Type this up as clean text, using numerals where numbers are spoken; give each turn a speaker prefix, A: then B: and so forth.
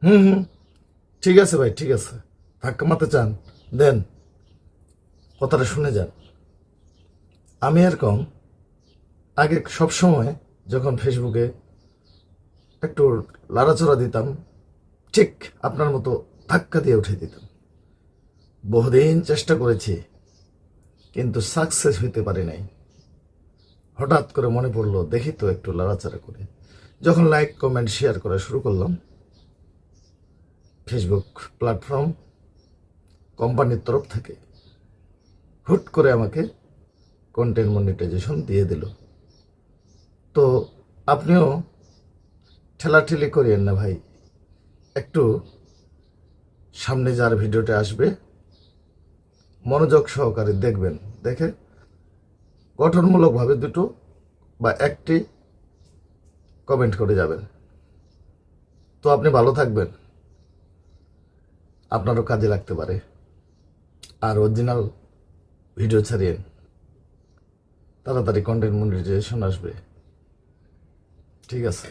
A: হুম হুম, ঠিক আছে ভাই, ঠিক আছে। ধাক্কা মারতে চান দেন, কথাটা শুনে যান। আমি এরকম আগে সব সময় যখন ফেসবুকে একটু লাড়াচড়া দিতাম, ঠিক আপনার মতো ধাক্কা দিয়ে উঠে দিতাম। বহুদিন চেষ্টা করেছি, কিন্তু সাকসেস হইতে পারি নাই। হঠাৎ করে মনে পড়লো, দেখি তো একটু লাড়াচাড়া করে। যখন লাইক কমেন্ট শেয়ার করা শুরু করলাম, ফেসবুক প্ল্যাটফর্ম কোম্পানির তরফ থেকে হুট করে আমাকে কন্টেন্ট মনিটাইজেশন দিয়ে দিল। তো আপনিও ঠেলাঠেলি করিয়েন না ভাই, একটু সামনে যার ভিডিওটা আসবে মনোযোগ সহকারে দেখবেন, দেখে গঠনমূলকভাবে দুটো বা একটি কমেন্ট করে যাবেন। তো আপনি ভালো থাকবেন, আপনারও কাজে লাগতে পারে। আর অরিজিনাল ভিডিও ছাড়িয়ে তাড়াতাড়ি কন্টেন্ট মনিটাইজেশন আসবে। ঠিক আছে।